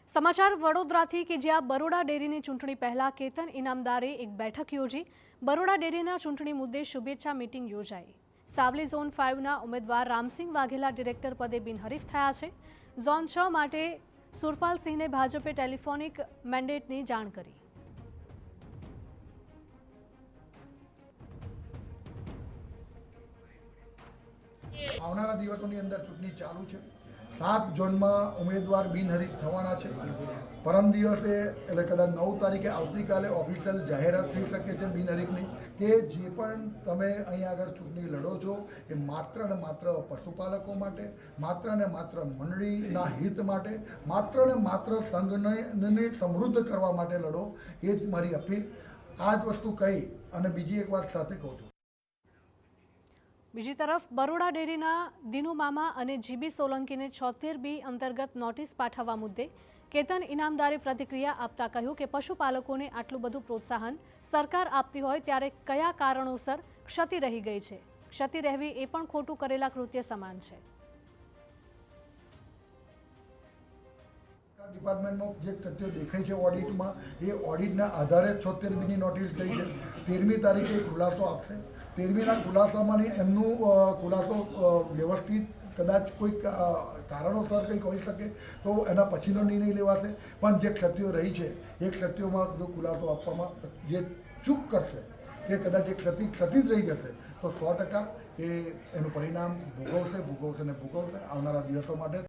સમાચાર વડોદરાથી કે જ્યાં બરોડા ડેરીની ચૂંટણી પહેલા કેતન ઇનામદારે એક બેઠક યોજી બરોડા ડેરીના ચૂંટણી મુદ્દે શુભેચ્છા મીટિંગ યોજાઈ। સાવલી ઝોન 5ના ઉમેદવાર રામસિંહ વાઘેલા ડિરેક્ટર પદે બિનહરીફ થયા છે। ઝોન 6 માટે સુરપાલસિંહને ભાજપે ટેલિફોનિક મેન્ડેટની જાણ કરી। આવનારા દિવસોની અંદર ચૂંટણી ચાલુ છે। 7 ઝોનમાં ઉમેદવાર બિનહરીફ થવાના છે। પરમ દિવસે એટલે કદાચ 9 તારીખે આવતીકાલે ઓફિશિયલ જાહેરાત થઈ શકે છે બિનહરીફની કે જે પણ તમે અહીંયા આગળ ચૂંટણી લડો છો એ માત્ર ને માત્ર પશુપાલકો માટે, માત્ર ને માત્ર મંડળીના હિત માટે, માત્ર ને માત્ર સંઘને સમૃદ્ધ કરવા માટે લડો, એ જ મારી અપીલ। આ જ વસ્તુ કહી અને બીજી એક વાત સાથે કહું છું। બીજી તરફ બરોડા ડેરીના દિનુ મામા અને જીબી સોલંકીને 76B અંતર્ગત નોટિસ પાઠવવા મુદ્દે કેતન ઇનામદારે પ્રતિક્રિયા આપતા કહ્યું કે પશુપાલકોને આટલું બધું પ્રોત્સાહન સરકાર આપતી હોય ત્યારે કયા કારણોસર ક્ષતિ રહી ગઈ છે? ક્ષતિ રહેવી એ પણ ખોટું કરેલા કૃત્ય સમાન છે। ડિપાર્ટમેન્ટમાં જે તથ્યો દેખાય છે ઓડિટમાં, એ ઓડિટના આધારે 76Bની નોટિસ ગઈ છે। 13મી તારીખે ખુલાસો આપશે। 13મીના ખુલાસામાં એમનું ખુલાસો વ્યવસ્થિત કદાચ કોઈ કારણોસર કંઈક હોઈ શકે તો એના પછીનો નિર્ણય લેવાશે। પણ જે ક્ષતિઓ રહી છે એ ક્ષતિઓમાં જો ખુલાસો આપવામાં જે ચૂક કરશે કે કદાચ એ ક્ષતિ જ રહી જશે તો 100% એનું પરિણામ ભોગવશે ને ભોગવશે આવનારા દિવસો માટે।